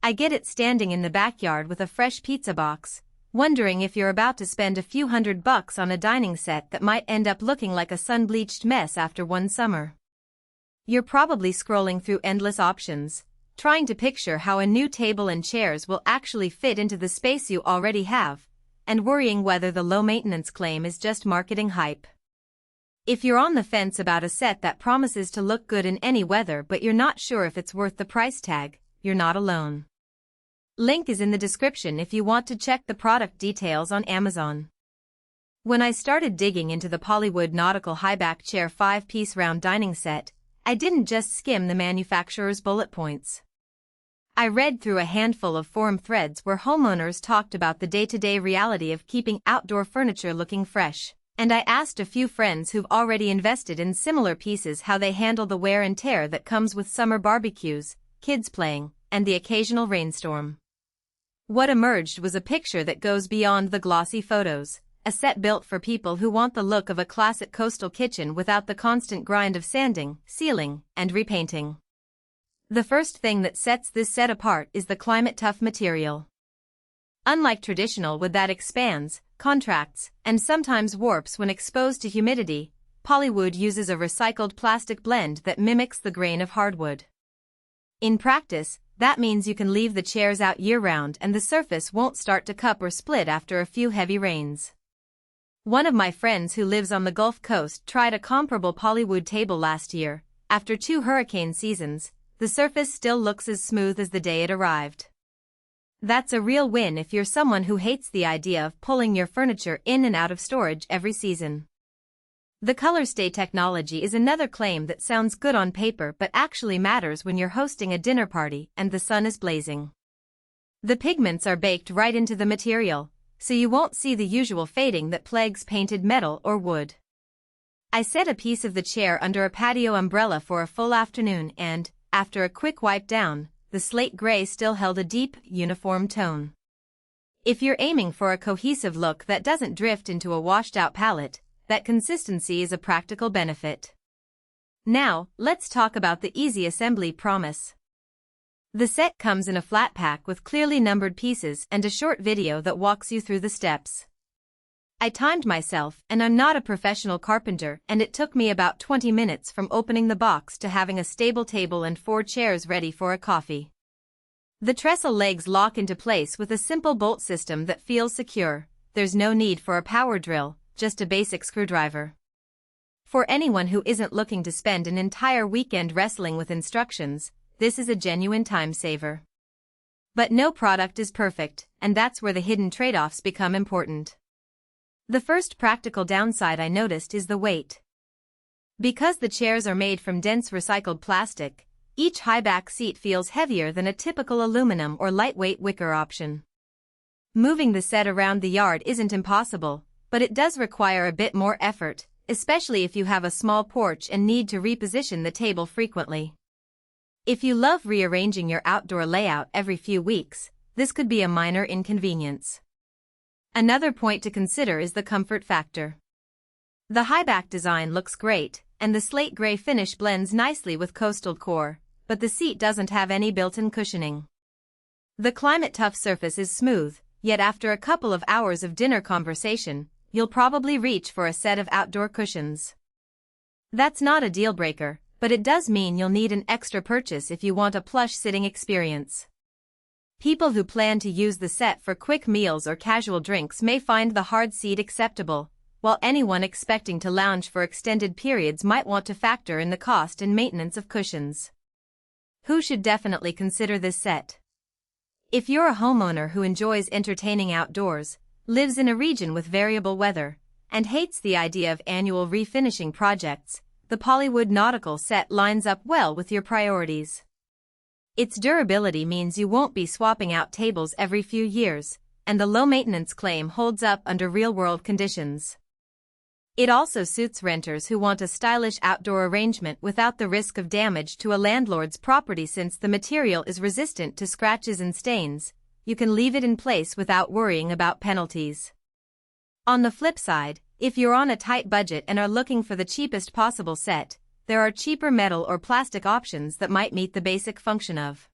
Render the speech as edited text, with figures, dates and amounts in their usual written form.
I get it standing in the backyard with a fresh pizza box, wondering if you're about to spend a few $100 on a dining set that might end up looking like a sun-bleached mess after one summer. You're probably scrolling through endless options, trying to picture how a new table and chairs will actually fit into the space you already have, and worrying whether the low-maintenance claim is just marketing hype. If you're on the fence about a set that promises to look good in any weather but you're not sure if it's worth the price tag, you're not alone. Link is in the description if you want to check the product details on Amazon. When I started digging into the POLYWOOD Nautical Highback Chair 5-piece round dining set, I didn't just skim the manufacturer's bullet points. I read through a handful of forum threads where homeowners talked about the day-to-day reality of keeping outdoor furniture looking fresh, and I asked a few friends who've already invested in similar pieces how they handle the wear and tear that comes with summer barbecues, kids playing, and the occasional rainstorm. What emerged was a picture that goes beyond the glossy photos, a set built for people who want the look of a classic coastal kitchen without the constant grind of sanding, sealing, and repainting. The first thing that sets this set apart is the Climatetuff material. Unlike traditional wood that expands, contracts, and sometimes warps when exposed to humidity, POLYWOOD uses a recycled plastic blend that mimics the grain of hardwood. In practice, that means you can leave the chairs out year-round and the surface won't start to cup or split after a few heavy rains. One of my friends who lives on the Gulf Coast tried a comparable POLYWOOD table last year. After 2 hurricane seasons, the surface still looks as smooth as the day it arrived. That's a real win if you're someone who hates the idea of pulling your furniture in and out of storage every season. The Colorstay technology is another claim that sounds good on paper but actually matters when you're hosting a dinner party and the sun is blazing. The pigments are baked right into the material, so you won't see the usual fading that plagues painted metal or wood. I set a piece of the chair under a patio umbrella for a full afternoon and, after a quick wipe down, the slate gray still held a deep, uniform tone. If you're aiming for a cohesive look that doesn't drift into a washed-out palette, that consistency is a practical benefit. Now, let's talk about the easy assembly promise. The set comes in a flat pack with clearly numbered pieces and a short video that walks you through the steps. I timed myself, and I'm not a professional carpenter, and it took me about 20 minutes from opening the box to having a stable table and 4 chairs ready for a coffee. The trestle legs lock into place with a simple bolt system that feels secure. There's no need for a power drill, just a basic screwdriver. For anyone who isn't looking to spend an entire weekend wrestling with instructions, this is a genuine time saver. But no product is perfect, and that's where the hidden trade-offs become important. The first practical downside I noticed is the weight. Because the chairs are made from dense recycled plastic, each high-back seat feels heavier than a typical aluminum or lightweight wicker option. Moving the set around the yard isn't impossible, but it does require a bit more effort, especially if you have a small porch and need to reposition the table frequently. If you love rearranging your outdoor layout every few weeks, this could be a minor inconvenience. Another point to consider is the comfort factor. The highback design looks great, and the slate gray finish blends nicely with coastal core, but the seat doesn't have any built-in cushioning. The Climatetuff surface is smooth, yet after a couple of hours of dinner conversation, you'll probably reach for a set of outdoor cushions. That's not a deal-breaker, but it does mean you'll need an extra purchase if you want a plush sitting experience. People who plan to use the set for quick meals or casual drinks may find the hard seat acceptable, while anyone expecting to lounge for extended periods might want to factor in the cost and maintenance of cushions. Who should definitely consider this set? If you're a homeowner who enjoys entertaining outdoors, lives in a region with variable weather, and hates the idea of annual refinishing projects, the POLYWOOD Nautical set lines up well with your priorities. Its durability means you won't be swapping out tables every few years, and the low-maintenance claim holds up under real-world conditions. It also suits renters who want a stylish outdoor arrangement without the risk of damage to a landlord's property. Since the material is resistant to scratches and stains, you can leave it in place without worrying about penalties. On the flip side, if you're on a tight budget and are looking for the cheapest possible set, there are cheaper metal or plastic options that might meet the basic function of